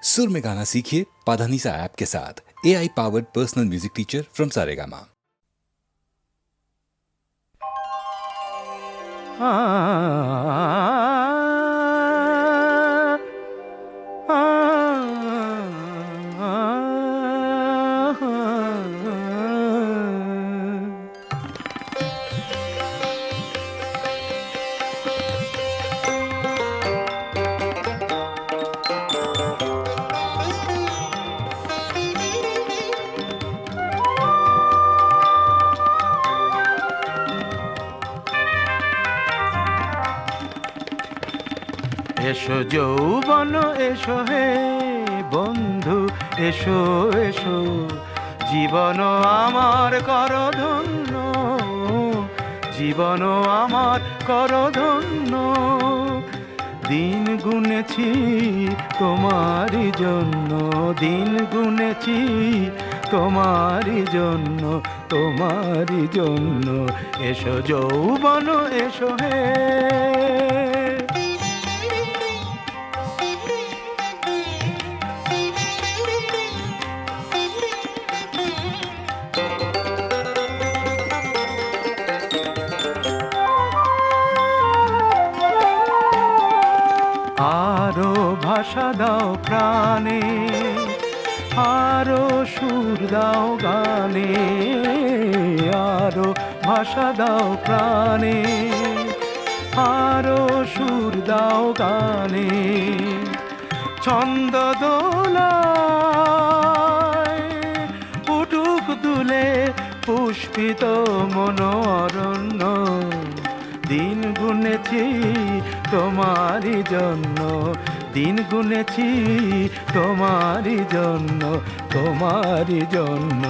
सुर में गाना सीखिए पाधानीसा ऐप के साथ। AI powered personal music teacher from Saregama. এসো যৌবন এসো হে বন্ধু এসো এসো, জীবন আমার কর ধন্য, জীবন আমার কর ধন্য। দিন গুনেছি তোমারই জন্য, দিন গুনেছি তোমারই জন্য, তোমারই জন্য। এসো যৌবন এসো হে। আরো ভাষা দাও প্রাণে, আরো সুর দাও গানে, আরো ভাষা দাও প্রাণে, আরো সুর দাও গানে। ছন্দ দোলায় উঠুক দুলে পুষ্পিত মনোরণ্য। দিন গুনেছি তোমারই জন্য, দিন গুনেছি তোমারই জন্য, তোমারই জন্য।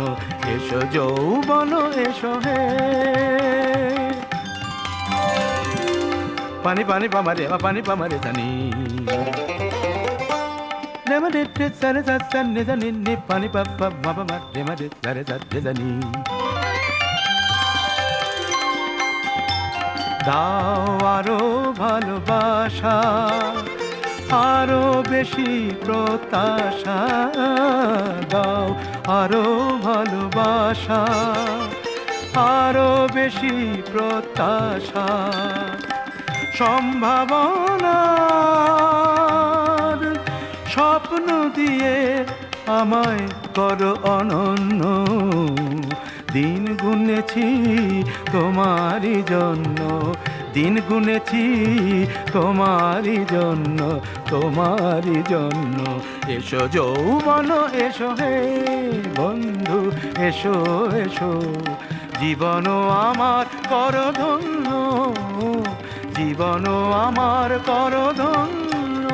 এসো যৌবন এসো হে। পানি পানি পামারে পানি পামারে জানি রেমারে সারে সারে জানি নি পানি পাপা বাবা রেমারে সারে সারে জানি। দাও আরো ভালোবাসা, আরো বেশি প্রত্যাশা, দাও আরো ভালোবাসা, আরো বেশি প্রত্যাশা। সম্ভাবনার স্বপ্ন দিয়ে আমায় করো অনন্য। দিন গুনেছি তোমারই জন্য, দিন গুনেছি তোমারই জন্য, তোমারই জন্য। এসো যৌবন এসো হে বন্ধু এসো এসো, জীবন আমার কর ধন্য, জীবন আমার কর ধন্য।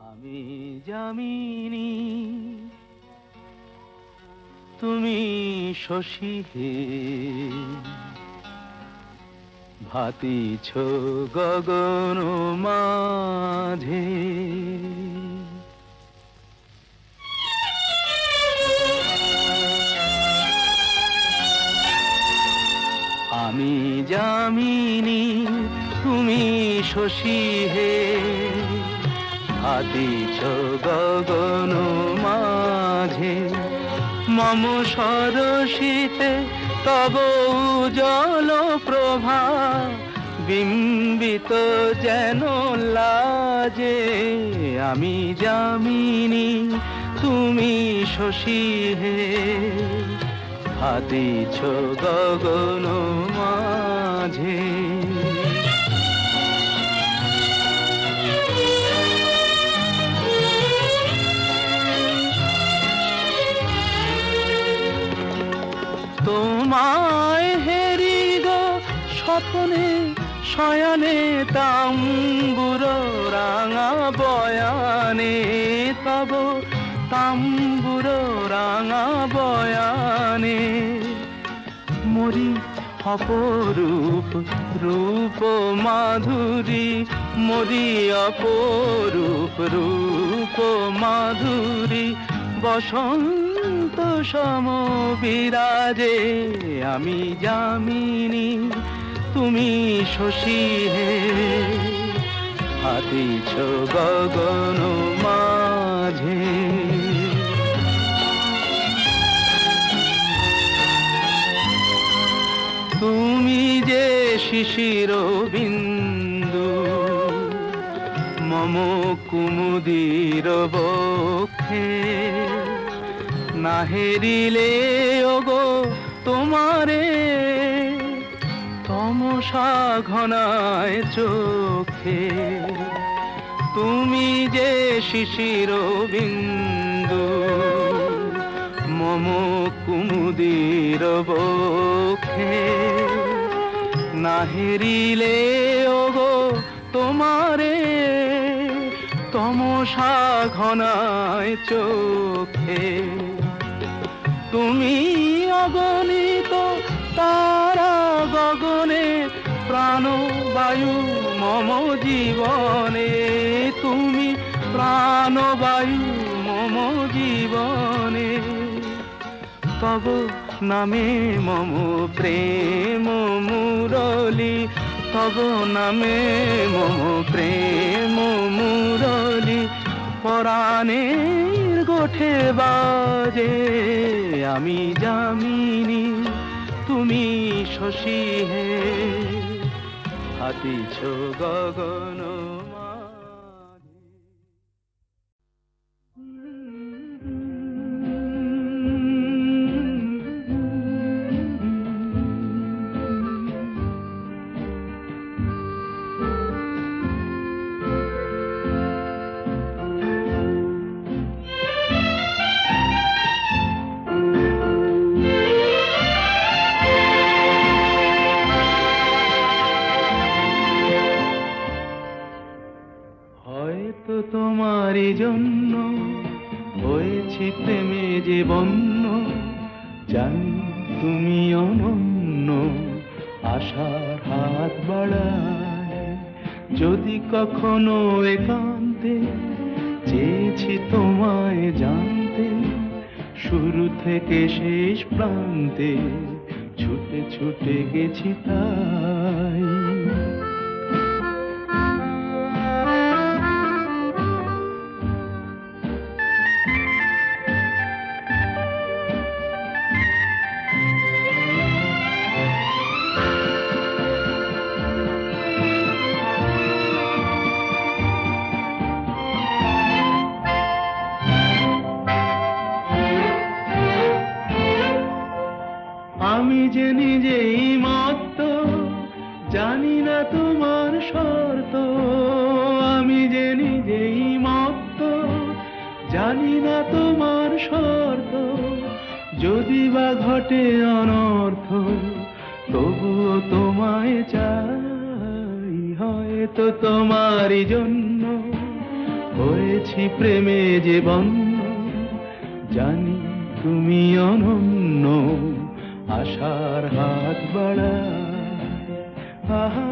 আমি যামিনী তুমি শশী হে, ভাতিছ গগন মাঝে। আমি যামিনী তুমি শশী হে, ভাতিছ গগন মাঝে। মম সরসিতে তব উজ্জ্বল প্রভা, বিম্বিত যেন লাজে। আমি যামিনী তুমি শশী হে, ভাতিছ গগন মাঝে। তোমায় হেরি গো স্বপ্নে শয়নে, তাম্বুর রাঙা বয়ানে, তব তাম্বুর রাঙা বয়ানে। মরি অপরূপ রূপ মাধুরী, মরি অপরূপ রূপ মাধুরী। বসন্ত সম বিরাজে আমি যামিনী তুমি শশী হে। হাতিছ গগন মাঝে। তুমি যে শিশির বিন্দু মম কুমুদির বক্ষে, না হেরিলে ওগো তোমারে তমসা ঘনায় চোখে। তুমি যে শিশির বিন্দু মম কুমুদির বক্ষে, না হেরিলে ওগো তোমারে তমসা ঘনায় চোখে। তুমি অগণিত তারা গগনে, প্রাণবায়ু মম জীবনে। তুমি প্রাণবায়ু মম জীবনে। তব নামে মম প্রেম মুরলী, তব নামে মম প্রেম মুরলী। পরাণের গোঠে বাজে আমি যামিনী, তুমি শশী হে হাতিছ গগন মাঝে। হয়তো তোমারই জন্য হয়েছি প্রেমে যে বন্য, জানি তুমি অনন্য আশার হাত বাড়ায়। যদি কখনো একান্তে চেয়েছি তোমায় জানতে, শুরু থেকে শেষ প্রান্তে ছুটে ছুটে গেছি তাই। আমি যে নিজেই মত্ত, জানি না তোমার শর্ত। আমি যে নিজেই মত্ত, জানি না তোমার শর্ত। যদি বা ঘটে অনর্থ, তবুও তোমায় চাই। হয়তো তোমারই জন্য হয়েছি প্রেমে যে বন্য, জানি তুমি অনন্য আশার হাত বাড়ায়। আহা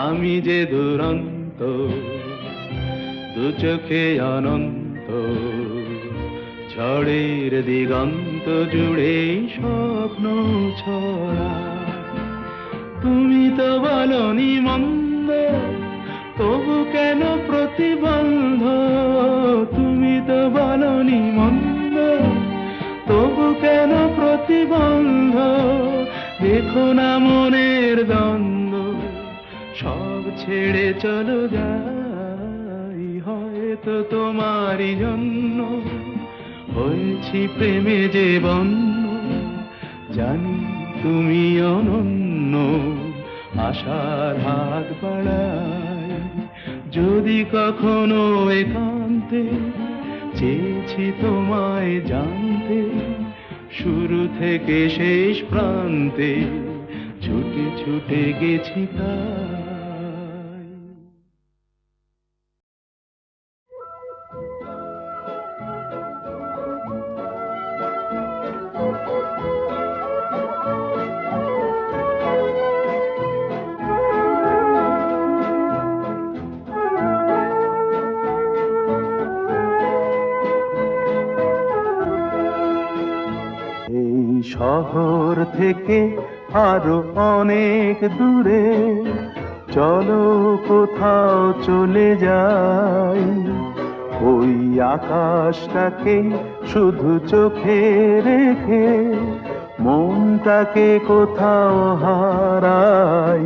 আমি যে দুরন্ত, দু চোখে অনন্ত, ঝড়ের দিগন্ত জুড়ে স্বপ্ন ছড়া। তুমি তো বলনি মন্দ, তবু কেন প্রতিবন্ধ। তুমি তো বলনি মন্দ, তবু কেন প্রতিবন্ধ। দেখো না মনের দ্বন্দ্ব, সব ছেড়ে চলো যাই। হয়তো তোমারই জন্য হয়েছি প্রেমে যে বন্য, জানি তুমি অনন্য আশার হাত বাড়ায়। যদি কখনো একান্তে চেয়েছি তোমায় জানতে, শুরু থেকে শেষ প্রান্তে ছুটে ছুটে গেছি তাই। শহর থেকে আরো অনেক দূরে, চলো কোথাও চলে যাই। ওই আকাশটাকে শুধু চোখে রেখে মনটাকে কোথাও হারাই।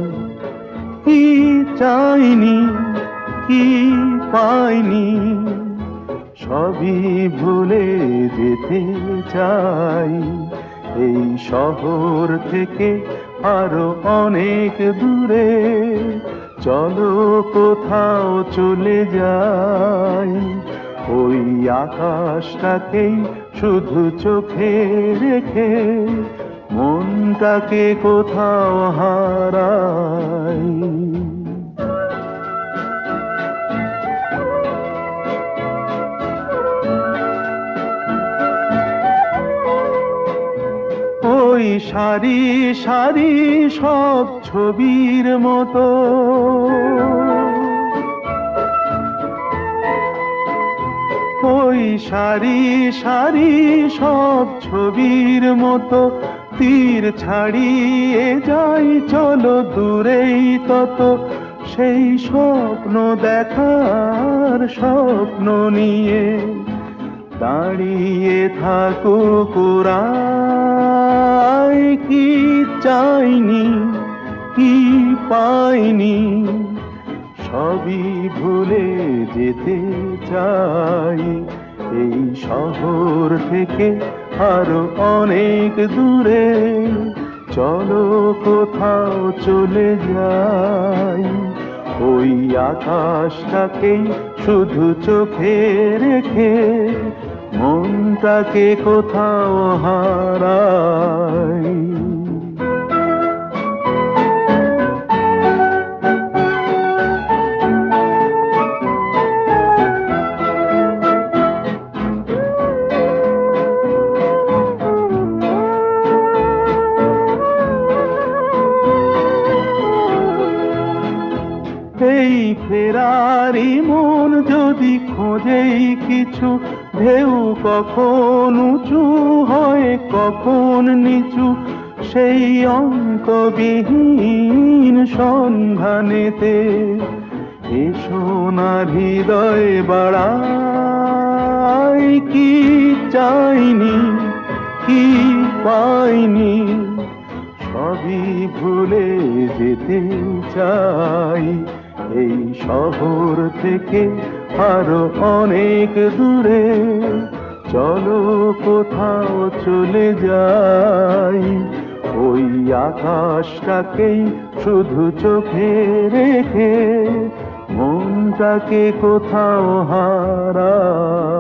কি চাইনি, কি পাইনি, সবই ভুলে যেতে চাই। এই শহর থেকে আরো অনেক দূরে, চলো কোথাও চলে যাই। ওই আকাশটাকেই শুধু চোখে রেখে মনটাকে কোথাও হারাই। ওই সারি সারি সব ছবির মতো, ওই সারি সারি সব ছবির মতো তীর ছাড়িয়ে যাই চলো দূরেই তত। সেই স্বপ্ন দেখার স্বপ্ন নিয়ে দাঁড়িয়ে থাকুক ওরা। কি চাইনি, কি পাইনি, সবই ভুলে যেতে চাই। এই শহর থেকে আরো অনেক দূরে, চলো কোথাও চলে যাই। ওই আকাশটাকেই শুধু চোখে রেখে মনটাকে কোথাও হারাই। এই ফেরারি মন যদি খোঁজেই কিছু, ঢেউ কখন উঁচু হয় কখন নিচু, সেই অন্তবিহীন সন্ধানেতে এসো না হৃদয় বাড়াই। কি চাইনি, কি পাইনি, সবই ভুলে যেতে চাই। এই শহর থেকে আরো অনেক দূরে, চলো কোথাও চলে যাই। ওই আকাশটাকেই শুধু চোখে রেখে মনটাকে কোথাও হারাই।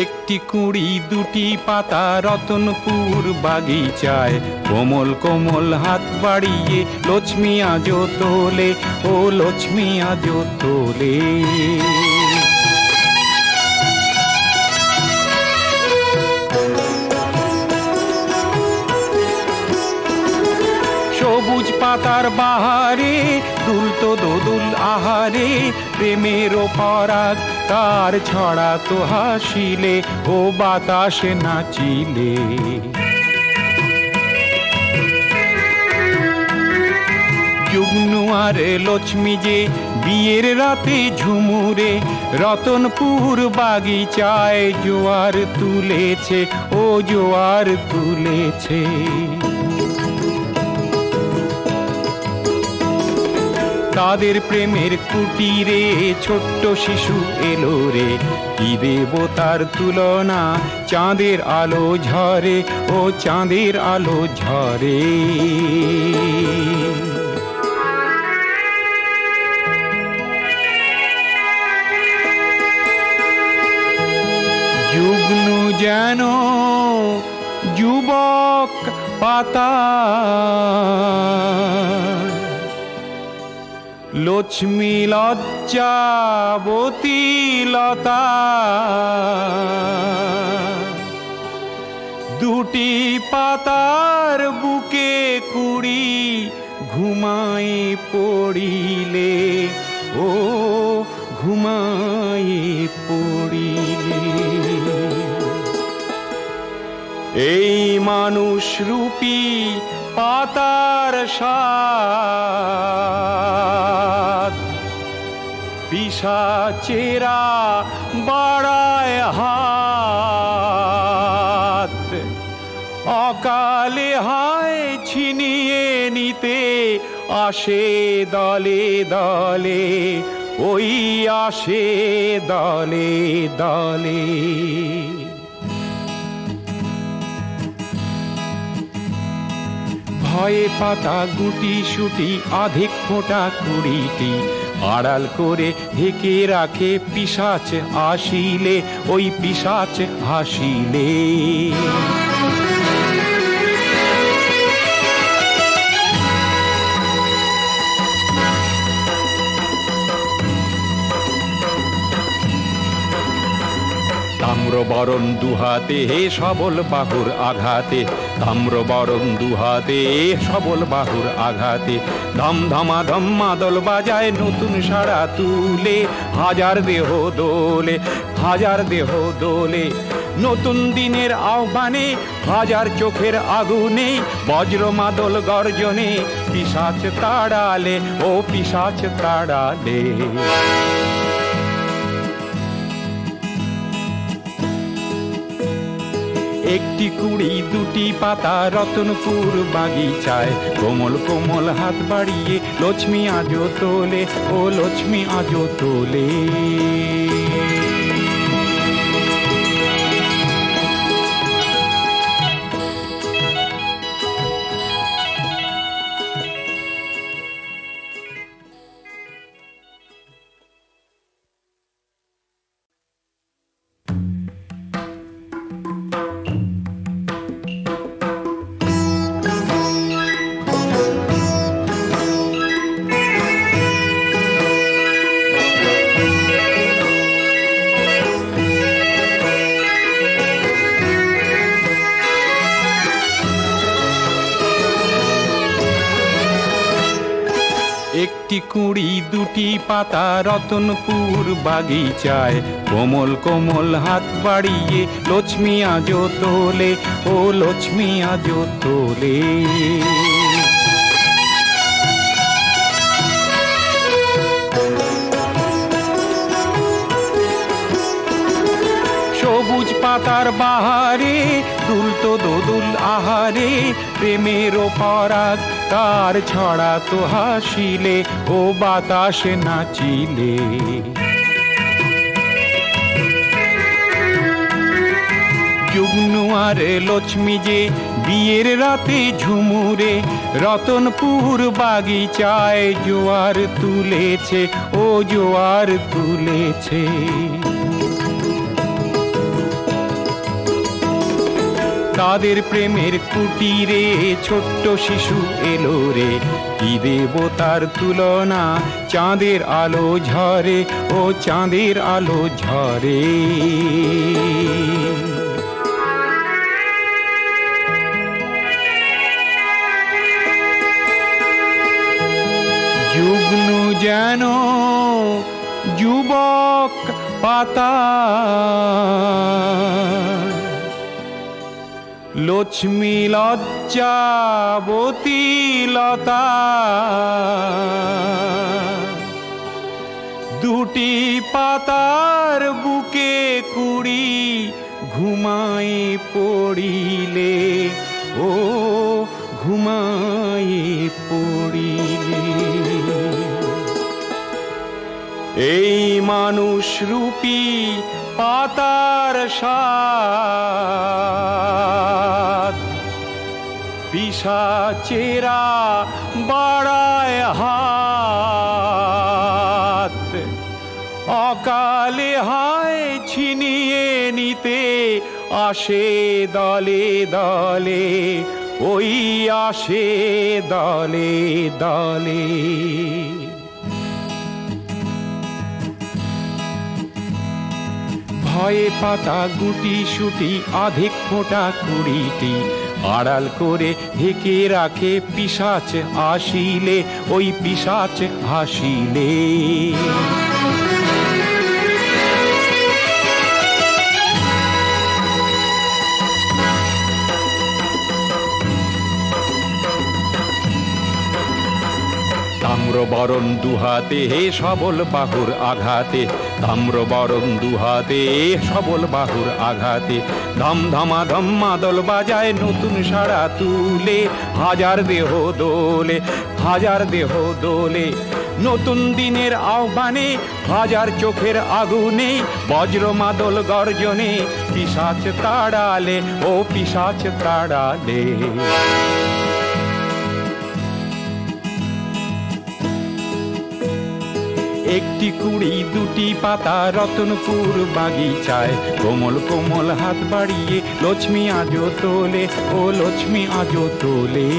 একটি কুঁড়ি দুটি পাতা রতনপুর বাগিচায়, কোমল কোমল হাত বাড়িয়ে লক্ষ্মী আজো তোলে, ও লক্ষ্মী আজো তোলে। সবুজ পাতার বাহারে দুলতো দোদুল আহারে, প্রেমের পরাগ তার ছড়া তো হাসিলে, ও বাতাসে নাচিলে। যুগ্নু আর লক্ষ্মী যে বিয়ের রাতে ঝুমুরে, রতনপুর বাগিচায় জোয়ার তুলেছে, ও জোয়ার তুলেছে। তাদের প্রেমের কুটিরে ছোট্ট শিশু এলো রে, কি দেবতার তুলনা, চাঁদের আলো ঝরে, ও চাঁদের আলো ঝরে। যুগ্নু যেন যুবক পাতা লক্ষ্মী লজ্জাবতী লতা দুটি পাতার বুকে কুড়ি ঘুমায় পড়িলে, ও ঘুমায় পড়িলে। এই মানুষ রূপী পাতার স্বাদ পিশাচেরা বাড়ায় হাত, অকালে হায় ছিনিয়ে নিতে আসে দলে দলে, ওই আসে দলে দলে। ভয়ে পাতা গুটি সুটি অধিক ফোঁটা কুড়িটি, আড়াল করে ঢেকে রাখে পিশাচ আসিলে, ওই পিশাচ হাসিলে। তাম্রবরণ দুহাতে হে সবল বাহুর আঘাতে, তাম্রবরণ দুহাতে সবল বাহুর আঘাতে, ধম ধমাধম মাদল বাজায় নতুন সাড়া তুলে, হাজার দেহ দোলে, হাজার দেহ দোলে। নতুন দিনের আহ্বানে হাজার চোখের আগুনে, বজ্র মাদল গর্জনে পিশাচ তাড়ালে, ও পিশাচ তাড়ালে। একটি কুড়ি দুটি পাতা রতনপুর বাগিচায়, কোমল কোমল হাত বাড়িয়ে লক্ষ্মী আজো তোলে, ও লক্ষ্মী আজো তোলে। একটি কুড়ি দুটি পাতা রতনপুর বাগিচায়, কোমল কোমল হাত বাড়িয়ে লক্ষ্মী আজো তোলে, ও লক্ষ্মী আজো তোলে। সবুজ পাতার বাহারে দুলতো দোদুল আহারে, প্রেমের পরাগ তার ছড়া তো হাসিলে, ও বাতাসে নাচিলে। যুগ্নুয়ারে লক্ষ্মী যে বিয়ের রাতে ঝুমুরে, রতনপুর বাগিচায় জোয়ার তুলেছে, ও জোয়ার তুলেছে। তাদের প্রেমের কুটিরে ছোট্ট শিশু এলো রে, কি দেবতার তুলনা চাঁদের আলো ঝরে, ও চাঁদের আলো ঝরে। যুগ্নু যেন যুবক পাতা, লক্ষ্মী লজ্জাবতী লতা দুটি পাতার বুকে কুড়ি ঘুমায় পড়িলে, ও ঘুমায় পড়িলে। এই মানুষ রূপী পাতার স্বাদ পিশাচেরা বাড়ায় হাত, অকালে হায় ছিনিয়ে নিতে আসে দলে দলে, ওই আসে দলে দলে। হয় পাতা গুটি সুটি আধিক ফোঁটা কুড়িটি, আড়াল করে ঢেকে রাখে পিশাচ আসিলে, ওই পিশাচ হাসিলে। তাম্রবরণ দুহাতে সবল বাহুর আঘাতে, তাম্রবরণ দুহাতে সবল বাহুর আঘাতে, ধম ধমাধম মাদল বাজায় নতুন সাড়া তুলে, হাজার দেহ দোলে, হাজার দেহ দোলে। নতুন দিনের আহ্বানে, হাজার চোখের আগুনে, বজ্র মাদল গর্জনে, পিশাচ তাড়ালে, ও পিশাচ তাড়ালে। একটি কুড়ি দুটি পাতা রতনপুর বাগিচায়, কোমল কোমল হাত বাড়িয়ে লক্ষ্মী আজো তোলে, ও লক্ষ্মী আজো তোলে।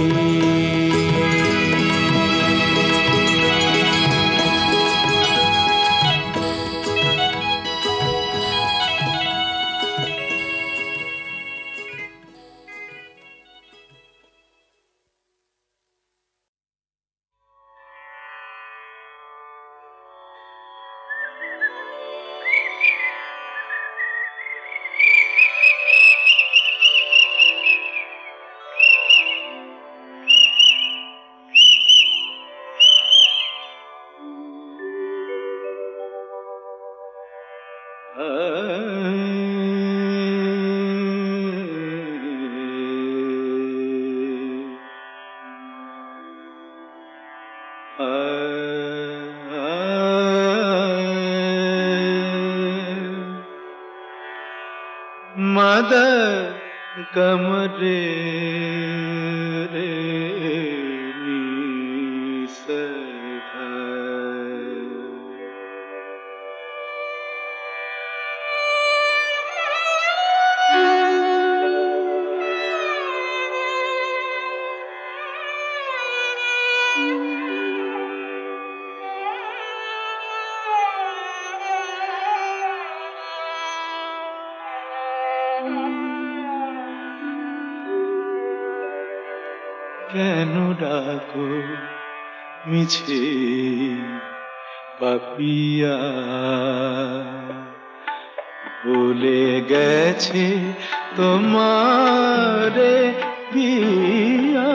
मद कमरे रे কেন ডাকো মিছে পাপিয়া, ভুলে গেছে তোমারে পিয়া।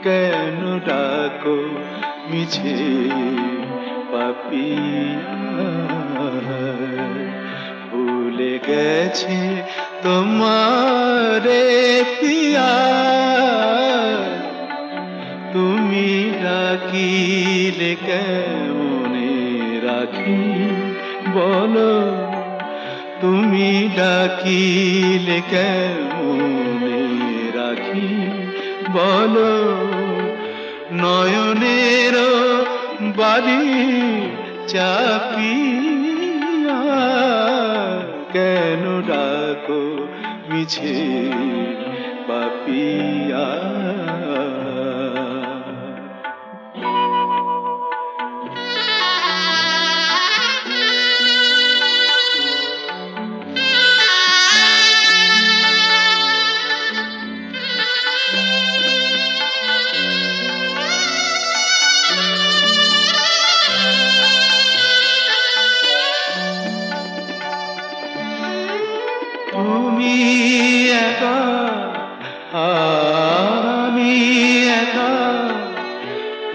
কেন ডাকো মিছে পাপিয়া, ভুলে গেছে তোমারে পিয়া। তুমি ডাকিলে কেমনে রাখি বলো, তুমি ডাকিলে কেমনে রাখি বলো। নয়নের বাড়ি চাপিয়া, কেন ডাকো মিছে পাপিয়া। তুমি একা আমি একা,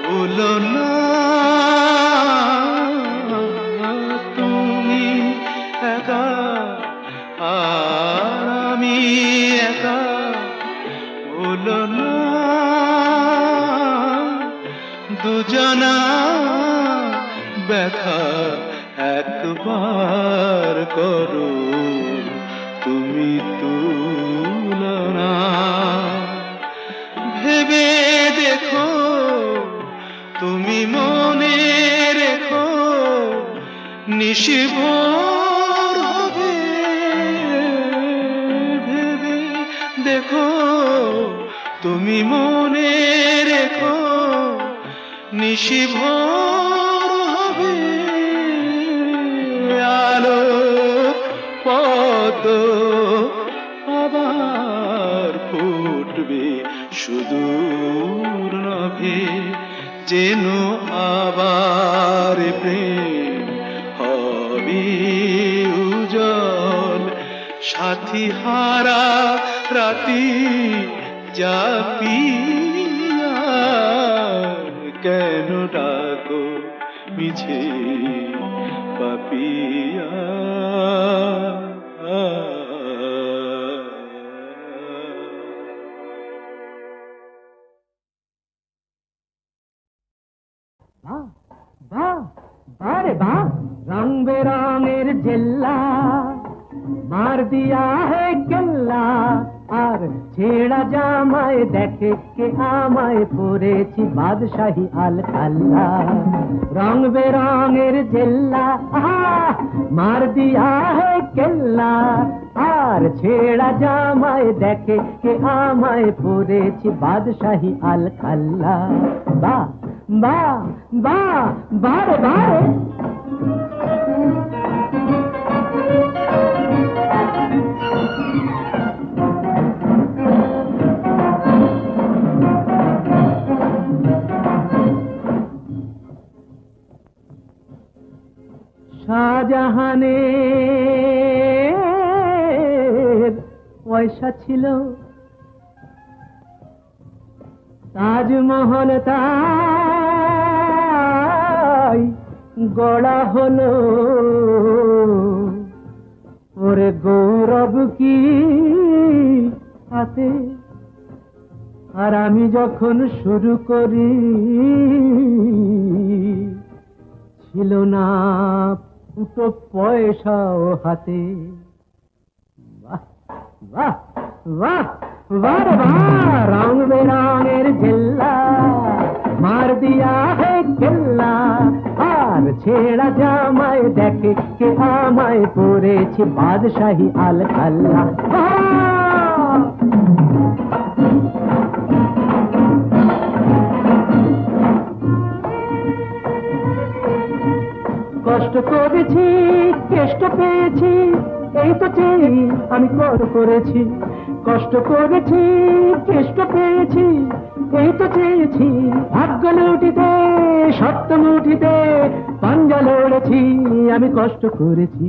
ভুলো না। তুমি একা আমি একা, ভুলো না। দুজনা ব্যথা একবার করো তুমি তুলনা। ভেবে দেখো তুমি মনে রেখো, নিশিভোর হবে। ভেবে দেখো তুমি মনে রেখো, নিশিভোর হবে। আলো পদ্ম আবার ফুটবে সুদূর নভে, যেন আবার প্রেম হবে উজ্জ্বল। সাথী হারা রাতি জাপিয়া কেন ডাকো মিছে পাপিয়া। বারে বা রং বেরঙের জেল্লা মার দিয়া হে কেল্লা, আর ছেঁড়া জামায় দেখে কে আমায় পরেছি বাদশাহী আল কাল্লা। রং বেরঙের জেল্লা মার দিয়া হে কেল্লা, আর ছেঁড়া জামায় দেখে কে আমায় পরেছি বাদশাহী আল কাল্লা। বা বা বা বারে বারে শাহজাহানের পয়সা ছিল, তাজমহল তাই গড়া হলো। ওরে গৌরব কি হাতে, আর আমি যখন শুরু করি ছিল না ফুটো পয়সাও হাতে। বাহ বাহ বাহ বাহ বাহ রং বেরঙের জেল্লা মার দিয়া হে কেল্লা, আর ছেঁড়া জামায় দেখে কে আমায় পরেছি বাদশাহী আল কাল্লা। কষ্ট করেছি কেষ্ট পেয়েছি, এই তো চেয়ে আমি কর করেছি। কষ্ট করেছি কেষ্ট পেয়েছি, এই তো চেয়েছি। ভাগ্য লুটিতে সত্য মুঠিতে পাঞ্জা লড়েছি। আমি কষ্ট করেছি,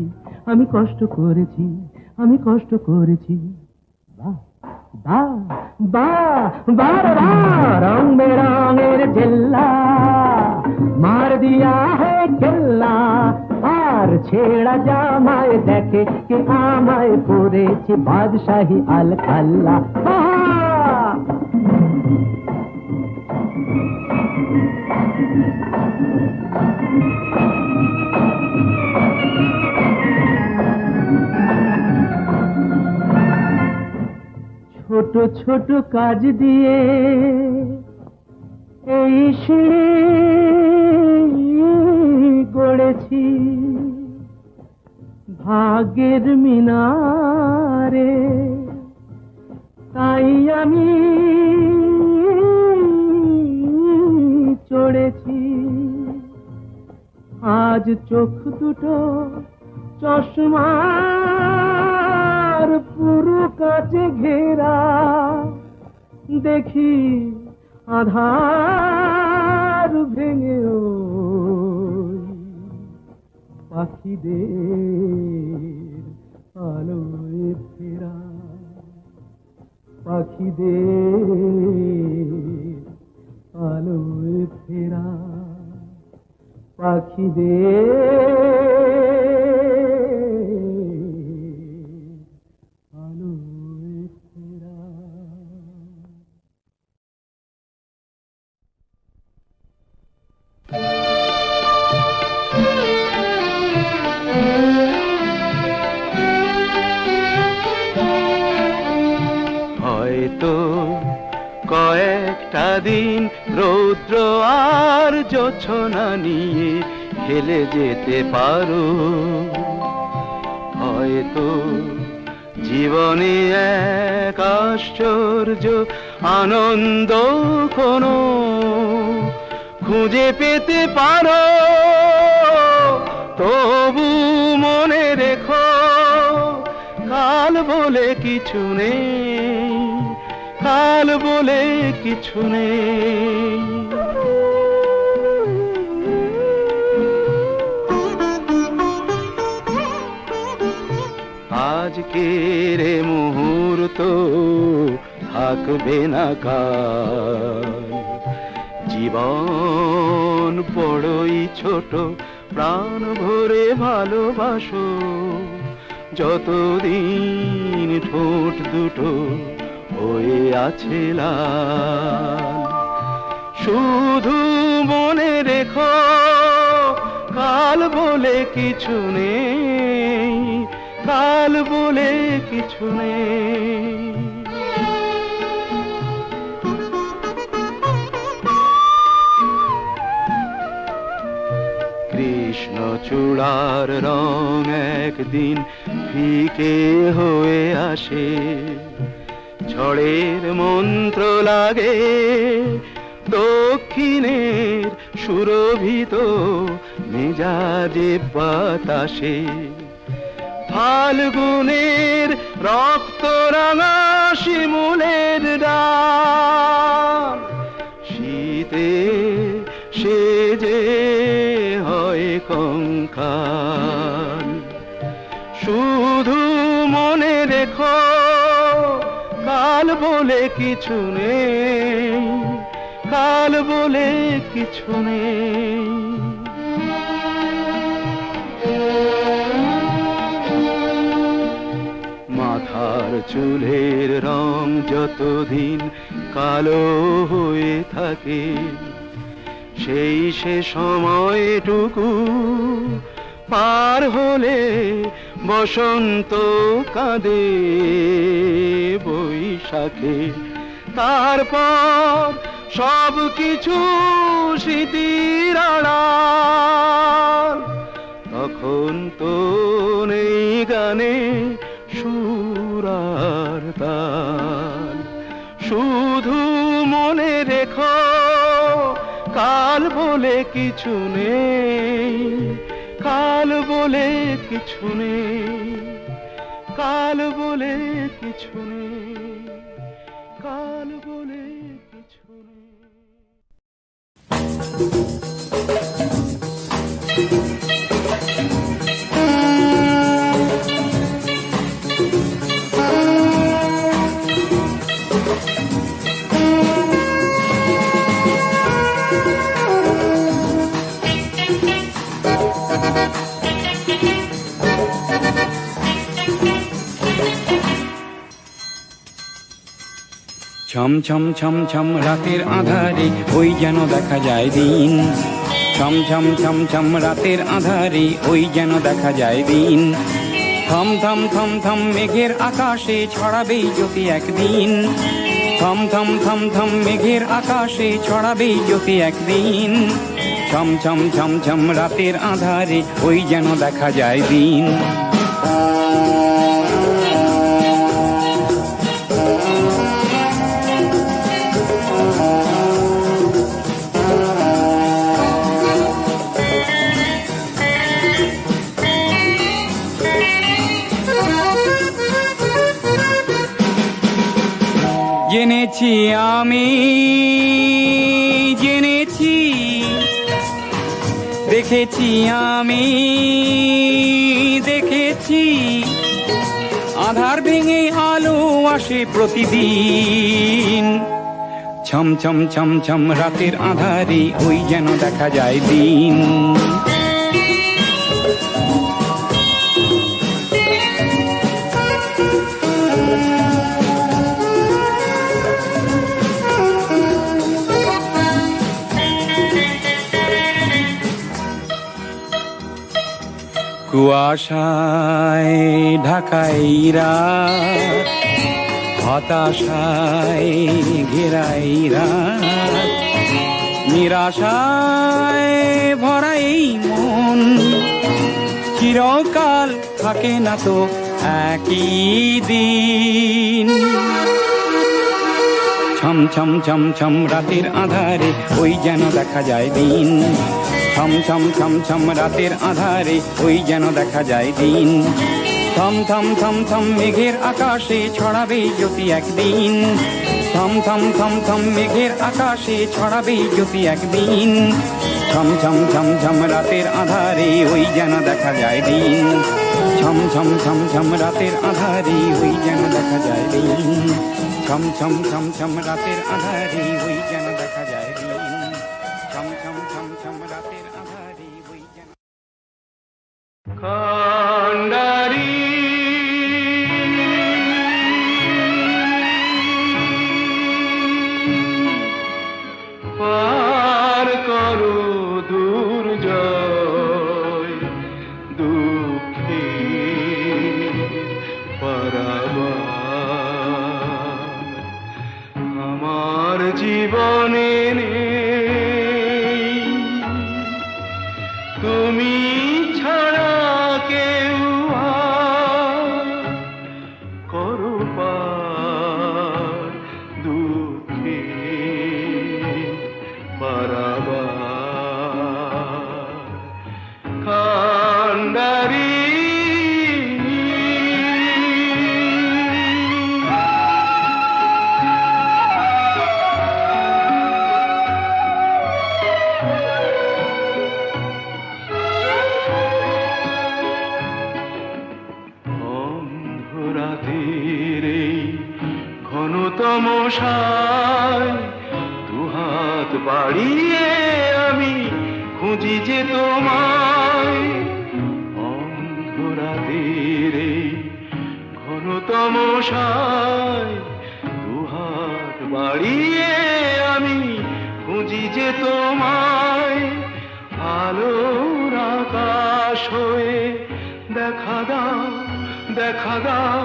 আমি কষ্ট করেছি, আমি কষ্ট করেছি। বাহ বাহ বাহ বাহ বাহ রং বেরঙের জেল্লা মার দিয়া হে কেল্লা, আর ছেঁড়া জামায় দেখে কে আমায় পরেছি বাদশাহী আল কাল্লা। ছোট ছোট কাজ দিয়ে এই গড়েছি ভাগ্যের মিনারে, তাই আমি চড়েছি। আজ চোখ দুটো চশমার পুরো কাছে ঘেরা, দেখি আধার ভেঙে পাখিদের আলোয় ফেরা, পাখিদের আলোয় ফেরা, পাখিদের আলোয় ফেরা। হয়তো কয়েকটা দিন রৌদ্র আর জোছনা নিয়ে হেলে যেতে পারো। হয়তো জীবনে এক আশ্চর্য আনন্দ কোনো খুঁজে পেতে পারো। তবু মনে রেখো কিছু নেই, কাল বলে কিছু নেই। আজকের এ মুহূর্ত থাকবে না কাল, জীবন বড়ই ছোট, প্রাণ ভরে ভালোবাসো, যতদিন ঠোঁট দুটো হয়ে আছে লাল। শুধু মনে রেখো কাল বলে কিছু নেই, কাল বলে কিছু নেই। কৃষ্ণচূড়ার রং একদিন ফিকে হয়ে আসে, ঝড়ের মন্ত্র লাগে দক্ষিণের সুরভিত মেজাজে বাতাসে। ফাল্গুনের রক্ত রাঙা শিমুলের ডাল, শীতে সেজে হয় কঙ্কাল। শুধু মনে রেখো কাল বলে কিছু নেই, কাল বলে কিছু নেই। মাথার চুলের রং যতদিন কালো হয়ে থাকে, সেই সে সময়টুকু পার হলে বসন্ত কাঁদে বৈশাখে। তারপর সব কিছু স্মৃতির আড়াল, তখন তো নেই গানে সুর আর তাল। শুধু মনে রেখো কাল বলে কিছু নেই, কাল বলে কিছু নেই, কাল বলে কিছু নেই, কাল বলে কিছু নেই। ছম ছম ছম ছম রাতের আধারে ওই যেন দেখা যায় দিন, ছম ছম ছম ছম রাতের আধারে ওই যেন দেখা যায় দিন। থম থম থম থম মেঘের আকাশে ছড়াবেই জ্যোতি একদিন, থম থম থম থম মেঘের আকাশে ছড়াবেই জ্যোতি একদিন। ছম ছম ছম ছম রাতের আধারে ওই যেন দেখা যায় দিন। জেনেছি আমি জেনেছি, দেখেছি আমি দেখেছি, আধার ভেঙে আলো আসে প্রতিদিন। ছম ছম ছম ছম রাতের আধারে ওই যেন দেখা যায় দিন। কুয়াশায় ঢাকাই রাত, হতাশায় ঘেরাই রাত, নিরাশায় ভরা এই মন, চিরকাল থাকে না তো একই দিন। ছম ছম ছম ছম রাতের আধারে ওই যেন দেখা যায় দিন, ছম ছম ছম ছম রাতের আধারে ওই যেন দেখা যায় দিন। থম থম থম থম মেঘের আকাশে ছড়াবে জ্যোতি একদিন, থম থম থম থম মেঘের আকাশে ছড়াবে জ্যোতি একদিন, ছম ছম ছম ছম রাতের আধারে ওই যেন দেখা যায় দিন, ছম ছম ছম ছম রাতের আধারে ওই যেন দেখা যায় দিন, ছম ছম ছম ছম রাতের আধারে ওই যেন দেখা যায় দিন, ছম ছম ছম ছম রাতের আধারে ওই যেন। কান্ডারি পার করো দুর্জয় দুঃখী পারাবার আমার জীবনে নেই তুমি ছাড়া কেউ আর করো পার দুঃখী পারাবার কান্ডারি অন্ধরাতের এই ঘন তমসায় দুহাত বাড়িয়ে আমি খুঁজি যে তোমায়, অন্ধরাতের এই ঘন তমসায় দুহাত বাড়িয়ে আমি খুঁজি যে তোমায়, আলোর আকাশ হয়ে দেখা দাও দেখা দাও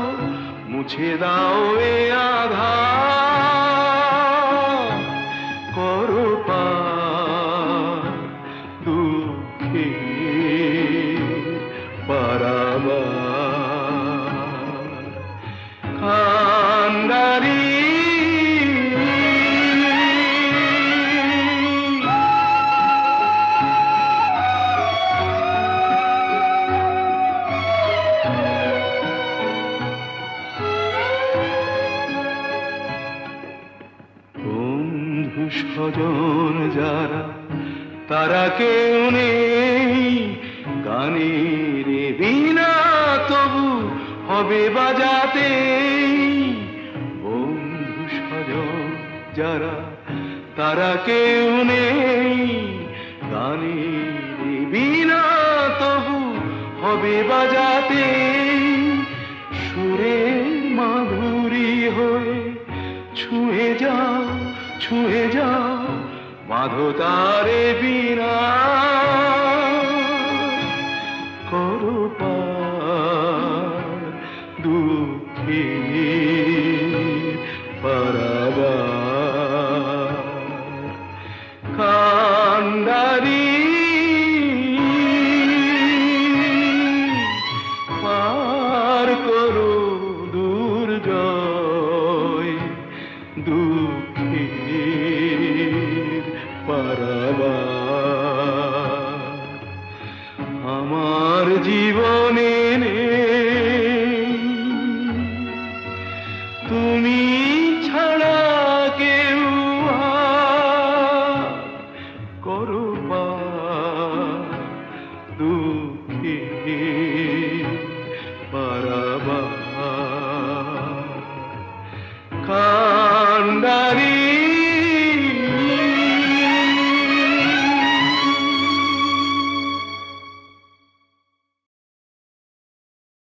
মুছে দাও এ আধার, করো পার দুঃখী পারাবার কান্ডারি স্বজন যারা তারা কেউ নেই, গানের বিনা তবু হবে বাজাতে, বন্ধু স্বজন যারা তারা কেউ নেই, গানের বিনা তবু হবে বাজাতে, সুরের মাধুরী হয়ে ছুঁয়ে যাও ছুঁয়ে যাও মাধতারে বিনা, করো পার দুঃখী পারাবার কান্ডারি পার করো দুর্জয় দুঃখী পারাবার আমার জীবনে নেই তুমি ছাড়া কেউ আর করো পার দুঃখী পারাবার